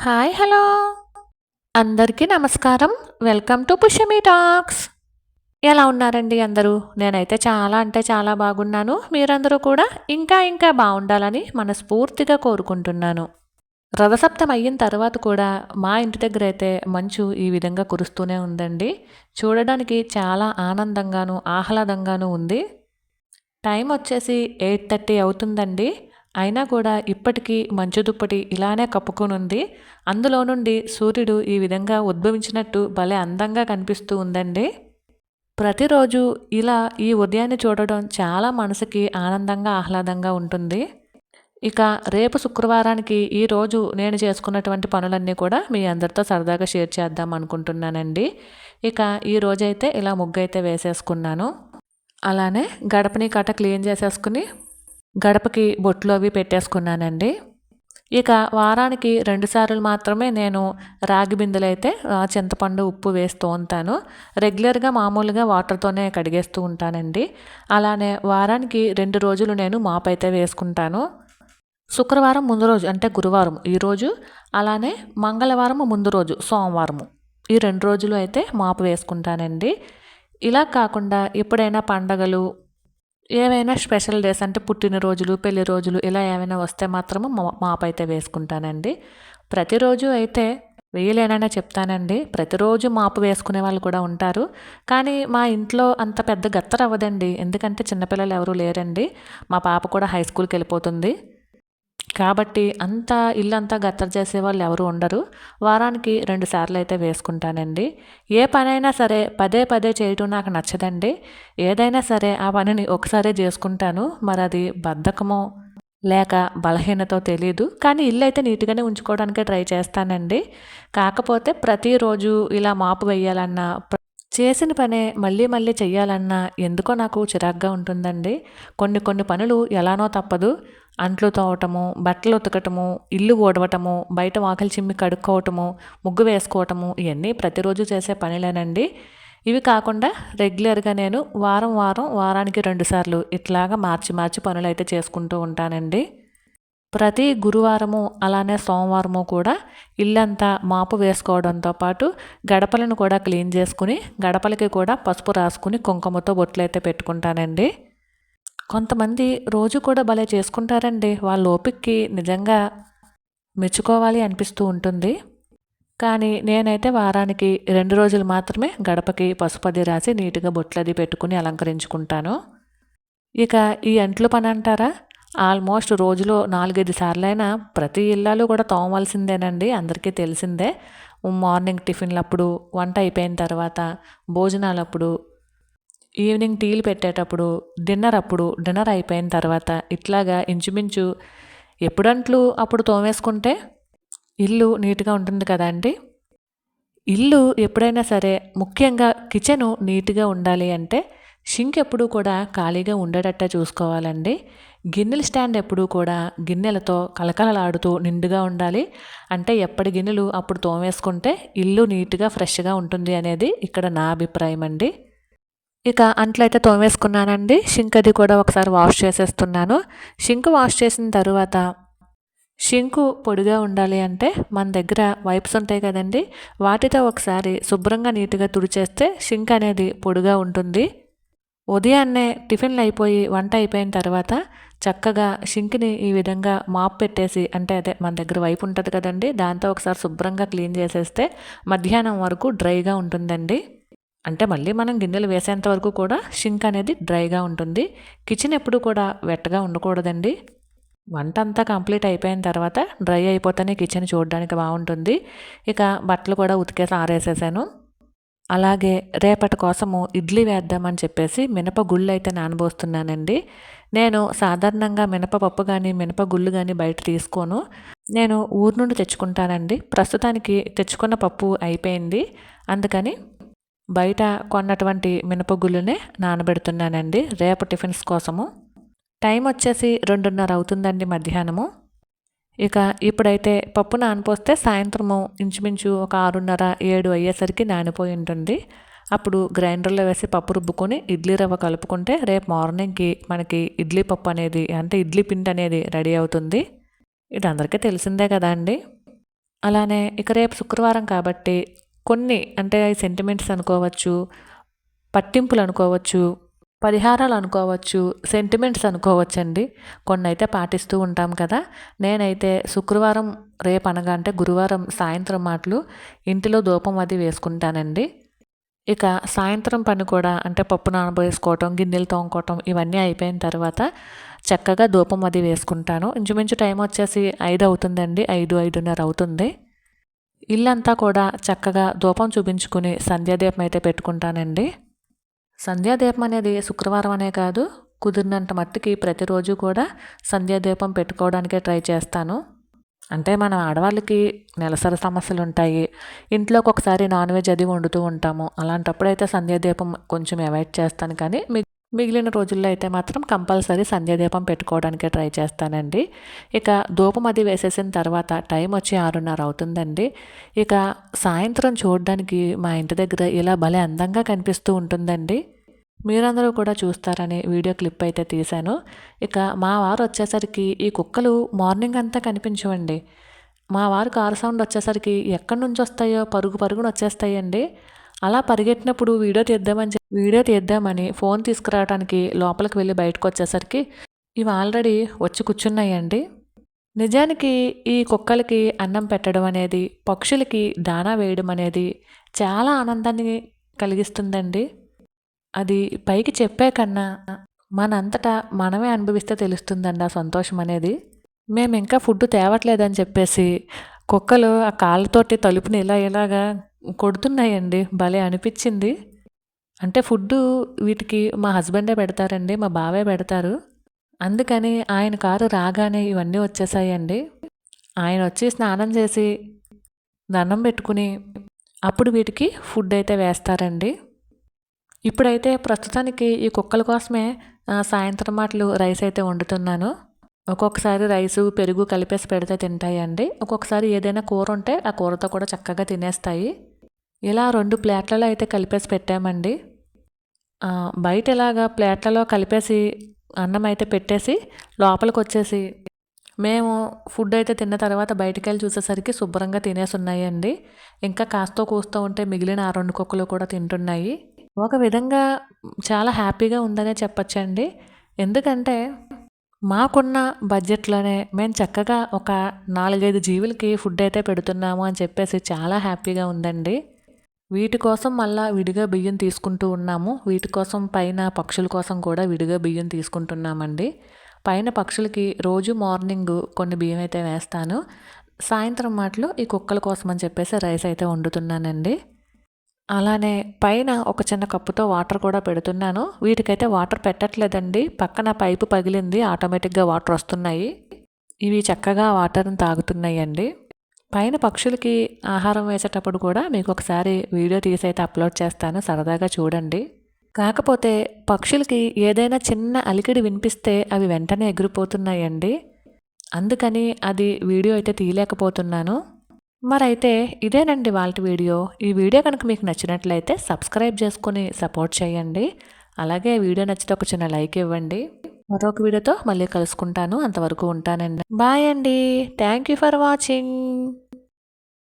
Hi hello అందరికీ నమస్కారం. Welcome to Pushyami talks. ఎలా ఉన్నారండి అందరూ? నేనైతే చాలా అంటే చాలా బాగున్నాను. మీరందరూ కూడా ఇంకా ఇంకా బాగుండాలని మనస్ఫూర్తిగా కోరుకుంటున్నాను. రథసప్తం అయిన తర్వాత కూడా మా ఇంటి దగ్గర అయితే మంచు ఈ విధంగా కురుస్తూనే ఉందండి. చూడడానికి చాలా ఆనందంగాను ఆహ్లాదంగాను ఉంది. టైం వచ్చేసి 8:30 అవుతుందండి. అయినా కూడా ఇప్పటికీ మంచు దుప్పటి ఇలానే కప్పుకొనుంది. అందులో నుండి సూర్యుడు ఈ విధంగా ఉద్భవించినట్టు భలే అందంగా కనిపిస్తూ ఉందండి. ప్రతిరోజు ఇలా ఈ ఉదయాన్ని చూడడం చాలా మనసుకి ఆనందంగా, ఆహ్లాదంగా ఉంటుంది. ఇక రేపు శుక్రవారానికి ఈరోజు నేను చేసుకున్నటువంటి పనులన్నీ కూడా మీ అందరితో సరదాగా షేర్ చేద్దాం అనుకుంటున్నానండి. ఇక ఈరోజైతే ఇలా ముగ్గైతే వేసేసుకున్నాను. అలానే గడపని క్లీన్ చేసేసుకుని గడపకి బొట్లు అవి పెట్టేసుకున్నానండి. ఇక వారానికి 2 సార్లు మాత్రమే నేను రాగి బిందెలైతే చింతపండు, ఉప్పు వేసి తోముతాను. రెగ్యులర్‌గా మామూలుగా వాటర్‌తోనే కడిగేస్తూ ఉంటానండి. అలానే వారానికి 2 రోజులు నేను మాపైతే వేసుకుంటాను. శుక్రవారం ముందు రోజు అంటే గురువారం ఈరోజు, అలానే మంగళవారం ముందు రోజు సోమవారము. ఈ 2 రోజులు అయితే మాపు వేసుకుంటానండి. ఇలా కాకుండా ఎప్పుడైనా పండగలు ఏవైనా స్పెషల్ డేస్ అంటే పుట్టినరోజులు, పెళ్లి రోజులు ఇలా ఏమైనా వస్తే మాత్రము మాపైతే వేసుకుంటానండి. ప్రతిరోజు అయితే వేయలేననే చెప్తానండి. ప్రతిరోజు మాపు వేసుకునే వాళ్ళు కూడా ఉంటారు. కానీ మా ఇంట్లో అంత పెద్ద గత్తరవ్వదండి. ఎందుకంటే చిన్నపిల్లలు ఎవరు లేరండి. మా పాప కూడా హై స్కూల్‌కెళ్ళిపోతుంది. కాబట్టి ఇల్లంతా గత్తర చేసేవాళ్ళు ఎవరు ఉండరు. వారానికి 2 సార్లయితే వేసుకుంటానండి. ఏ పనైనా సరే పదే పదే చేయటం నాకు నచ్చదండి. ఏదైనా సరే ఆ పనిని ఒకసారే చేసుకుంటాను. మరది బద్ధకమో లేక బలహీనతో తెలీదు. కానీ ఇల్లయితే నీట్‌గానే ఉంచుకోవడానికే ట్రై చేస్తానండి. కాకపోతే ప్రతిరోజు ఇలా మాపు వేయాలన్నా, చేసిన పనే మళ్ళీ మళ్ళీ చెయ్యాలన్నా ఎందుకో నాకు చిరాకుగా ఉంటుందండి. కొన్ని కొన్ని పనులు ఎలానో తప్పదు. అంట్లు తోమటము, బట్టలు ఉతకటము, ఇల్లు ఊడవటము, బయట వాకిలి చిమ్మి కడుక్కోవటము, ముగ్గు వేసుకోవటము ఇవన్నీ ప్రతిరోజు చేసే పనులేనండి. ఇవి కాకుండా రెగ్యులర్‌గా నేను వారానికి 2 సార్లు ఇట్లాగా మార్చి మార్చి పనులైతే చేసుకుంటూ ఉంటానండి. ప్రతి గురువారము అలానే సోమవారము కూడా ఇల్లంతా మాపు వేసుకోవడంతో పాటు గడపలను కూడా క్లీన్ చేసుకుని గడపలకి కూడా పసుపు రాసుకుని కుంకుమతో బొట్లయితే పెట్టుకుంటానండి. కొంతమంది రోజు కూడా భలే చేసుకుంటారండి. వాళ్ళ ఓపికకి నిజంగా మెచ్చుకోవాలి అనిపిస్తూ ఉంటుంది. కానీ నేనైతే వారానికి 2 రోజులు మాత్రమే గడపకి పసుపది రాసి నీట్‌గా బొట్లది పెట్టుకుని అలంకరించుకుంటాను. ఇక ఈ అంట్లు పని అంటారా? ఆల్మోస్ట్ రోజులో 4, 5 సార్లైనా ప్రతి ఇల్లాలు కూడా తోమవలసిందేనండి. అందరికీ తెలిసిందే. మార్నింగ్ టిఫిన్‌లప్పుడు, వంట అయిపోయిన తర్వాత, భోజనాలప్పుడు, ఈవినింగ్ టీలు పెట్టేటప్పుడు, డిన్నర్ అయిపోయిన తర్వాత ఇట్లాగా ఇంచుమించు ఎప్పుడంట్లు అప్పుడు తోమేసుకుంటే ఇల్లు నీట్‌గా ఉంటుంది కదండీ! ఇల్లు ఎప్పుడైనా సరే ముఖ్యంగా కిచెను నీట్‌గా ఉండాలి అంటే సింక్ ఎప్పుడూ కూడా ఖాళీగా ఉండేటట్టే చూసుకోవాలండి. గిన్నెల స్టాండ్ ఎప్పుడూ కూడా గిన్నెలతో కళకళలాడుతూ నిండుగా ఉండాలి. అంటే ఎప్పటి గిన్నెలు అప్పుడు తోమేసుకుంటే ఇల్లు నీట్‌గా, ఫ్రెష్‌గా ఉంటుంది అనేది ఇక్కడ నా అభిప్రాయం అండి. ఇక అంట్లయితే తోమేసుకున్నానండి. సింక్ అది కూడా ఒకసారి వాష్ చేసేస్తున్నాను. సింక్ వాష్ చేసిన తరువాత షింకు పొడిగా ఉండాలి అంటే మన దగ్గర వైప్స్ ఉంటాయి కదండీ! వాటితో ఒకసారి శుభ్రంగా నీట్‌గా తుడిచేస్తే షింక్ అనేది పొడిగా ఉంటుంది. ఉదయాన్నే టిఫిన్‌లు అయిపోయి వంట అయిపోయిన తర్వాత చక్కగా షింక్‌ని ఈ విధంగా మాప్ పెట్టేసి అంటే అదే మన దగ్గర వైప్ ఉంటది కదండీ! దాంతో ఒకసారి శుభ్రంగా క్లీన్ చేసేస్తే మధ్యాహ్నం వరకు డ్రైగా ఉంటుందండి. అంటే మళ్ళీ మనం గిన్నెలు వేసేంత వరకు కూడా షింక్ అనేది డ్రైగా ఉంటుంది. కిచెన్ ఎప్పుడు కూడా వెట్టగా ఉండకూడదండి. వంటంతా కంప్లీట్ అయిపోయిన తర్వాత డ్రై అయిపోతేనే కిచెన్ చూడడానికి బాగుంటుంది. ఇక బట్టలు కూడా ఉతికేసి ఆరేసేసాను. అలాగే రేపటి కోసము ఇడ్లీ వేద్దామని చెప్పేసి మినపగుళ్ళు అయితే నానబోస్తున్నానండి. నేను సాధారణంగా మినపపప్పు కానీ మినపగుళ్ళు కానీ బయట తీసుకోను. నేను ఊరు నుండి తెచ్చుకుంటానండి. ప్రస్తుతానికి తెచ్చుకున్న పప్పు అయిపోయింది. అందుకని బయట కొన్నటువంటి మినపగుళ్ళునే నానబెడుతున్నానండి రేపు టిఫిన్స్ కోసము. టైం వచ్చేసి 2:30 అవుతుందండి మధ్యాహ్నము. ఇక ఇప్పుడైతే పప్పు నానపోస్తే సాయంత్రము ఇంచుమించు ఒక 6:30, 7 అయ్యేసరికి నానిపోయి ఉంటుంది. అప్పుడు గ్రైండర్‌లో వేసి పప్పు రుబ్బుకొని ఇడ్లీ రవ్వ కలుపుకుంటే రేపు మార్నింగ్‌కి మనకి ఇడ్లీ పప్పు అనేది అంటే ఇడ్లీ పిండి అనేది రెడీ అవుతుంది. ఇది అందరికీ తెలిసిందే కదా అండి! అలానే ఇక రేపు శుక్రవారం కాబట్టి కొన్ని అంటే సెంటిమెంట్స్ అనుకోవచ్చు, పట్టింపులు అనుకోవచ్చు, పరిహారాలు అనుకోవచ్చు, సెంటిమెంట్స్ అనుకోవచ్చండి. కొన్నైతే పాటిస్తూ ఉంటాం కదా! నేనైతే శుక్రవారం రేపనగా అంటే గురువారం సాయంత్రం మాటలు ఇంటిలో ధూపం అది వేసుకుంటానండి. ఇక సాయంత్రం పని కూడా అంటే పప్పు నానబోసుకోవటం, గిన్నెలు తోముకోవటం ఇవన్నీ అయిపోయిన తర్వాత చక్కగా ధూపం అది వేసుకుంటాను. ఇంచుమించు టైం వచ్చేసి 5 అవుతుందండి. 5, 5:30 అవుతుంది. ఇల్లంతా కూడా చక్కగా ధూపం చూపించుకుని సంధ్యాదీపం అయితే పెట్టుకుంటానండి. సంధ్యాదీపం అనేది శుక్రవారం అనే కాదు, కుదిరినంత మట్టుకి ప్రతిరోజు కూడా సంధ్యాదీపం పెట్టుకోవడానికే ట్రై చేస్తాను. అంటే మన ఆడవాళ్ళకి నెలసరి సమస్యలు ఉంటాయి. ఇంట్లోకి ఒకసారి నాన్ వెజ్ అది వండుతూ ఉంటాము. అలాంటప్పుడైతే సంధ్యాదీపం కొంచెం అవాయిడ్ చేస్తాను, కానీ మిగిలిన రోజుల్లో అయితే మాత్రం కంపల్సరీ సంధ్యాదీపం పెట్టుకోవడానికే ట్రై చేస్తానండి. ఇక ధూపం అది వేసేసిన తర్వాత టైం వచ్చి 6:30 అవుతుందండి. ఇక సాయంత్రం చూడడానికి మా ఇంటి దగ్గర ఇలా భలే అందంగా కనిపిస్తూ ఉంటుందండి. మీరందరూ కూడా చూస్తారని వీడియో క్లిప్ అయితే తీశాను. ఇక మా వారు వచ్చేసరికి ఈ కుక్కలు మార్నింగ్ అంతా కనిపించవండి. మా వారు కారు సౌండ్ వచ్చేసరికి ఎక్కడి నుంచి వస్తాయో పరుగు పరుగున వచ్చేస్తాయండి. అలా పరిగెట్టినప్పుడు వీడియో తీద్దామని ఫోన్ తీసుకురావడానికి లోపలికి వెళ్ళి బయటకు వచ్చేసరికి ఇవి ఆల్రెడీ వచ్చి కూర్చున్నాయండి. నిజానికి ఈ కుక్కలకి అన్నం పెట్టడం అనేది, పక్షులకి దానా వేయడం అనేది చాలా ఆనందాన్ని కలిగిస్తుందండి. అది పైకి చెప్పే కన్నా మనంతటా మనమే అనుభవిస్తే తెలుస్తుందండి ఆ సంతోషం అనేది. మేము ఇంకా ఫుడ్ తేవట్లేదని చెప్పేసి కుక్కలు ఆ కాళ్ళతోటి తలుపుని ఇలాగా కొడుతున్నాయండి. భలే అనిపించింది. అంటే ఫుడ్డు వీటికి మా హస్బెండే పెడతారండి, మా బావే పెడతారు. అందుకని ఆయన కారు రాగానే ఇవన్నీ వచ్చేసాయండి. ఆయన వచ్చి స్నానం చేసి దండం పెట్టుకుని అప్పుడు వీటికి ఫుడ్ అయితే వేస్తారండి. ఇప్పుడైతే ప్రస్తుతానికి ఈ కుక్కల కోసమే సాయంత్రం మాటలు రైస్ అయితే వండుతున్నాను. ఒక్కొక్కసారి రైసు, పెరుగు కలిపేసి పెడితే తింటాయండి. ఒక్కొక్కసారి ఏదైనా కూర ఉంటే ఆ కూరతో కూడా చక్కగా తినేస్తాయి. ఇలా 2 ప్లేట్లలో అయితే కలిపేసి పెట్టామండి. బయట ఇలాగా ప్లేట్లలో కలిపేసి అన్నం అయితే పెట్టేసి లోపలికొచ్చేసి మేము ఫుడ్ అయితే తిన్న తర్వాత బయటికెళ్ళి చూసేసరికి శుభ్రంగా తినేసి ఉన్నాయండి. ఇంకా కాస్తో కూస్తో ఉంటే మిగిలిన ఆ 2 కుక్కలు కూడా తింటున్నాయి. ఒక విధంగా చాలా హ్యాపీగా ఉందనే చెప్పొచ్చండి. ఎందుకంటే మాకున్న బడ్జెట్‌లోనే మేము చక్కగా ఒక 4, 5 జీవులకి ఫుడ్ అయితే పెడుతున్నాము అని చెప్పేసి చాలా హ్యాపీగా ఉందండి. వీటి కోసం మళ్ళా విడిగా బియ్యం తీసుకుంటూ ఉన్నాము. వీటి కోసం పైన పక్షుల కోసం కూడా విడిగా బియ్యం తీసుకుంటున్నామండి. పైన పక్షులకి రోజు మార్నింగు కొన్ని బియ్యం అయితే వేస్తాను. సాయంత్రం మాటలు ఈ కుక్కల కోసం అని చెప్పేసి రైస్ అయితే వండుతున్నానండి. అలానే పైన ఒక చిన్న కప్పుతో వాటర్ కూడా పెడుతున్నాను. వీటికైతే వాటర్ పెట్టట్లేదండి. పక్కన పైపు పగిలింది. ఆటోమేటిక్‌గా వాటర్ వస్తున్నాయి. ఇవి చక్కగా వాటర్‌ని తాగుతున్నాయండి. పైన పక్షులకి ఆహారం వేసేటప్పుడు కూడా మీకు ఒకసారి వీడియో తీసి అయితే అప్లోడ్ చేస్తాను. సరదాగా చూడండి. కాకపోతే పక్షులకి ఏదైనా చిన్న అలికిడి వినిపిస్తే అవి వెంటనే ఎగిరిపోతున్నాయండి. అందుకని అది వీడియో అయితే తీయలేకపోతున్నాను. మరైతే ఇదేనండి ఇవాల్టి వీడియో. ఈ వీడియో కనుక మీకు నచ్చినట్లయితే సబ్స్క్రైబ్ చేసుకొని సపోర్ట్ చేయండి. అలాగే వీడియో నచ్చితే ఒక చిన్న లైక్ ఇవ్వండి. మరొక వీడియోతో మళ్ళీ కలుసుకుంటాను. అంతవరకు ఉంటానండి. బాయ్ అండి. Thank you for watching.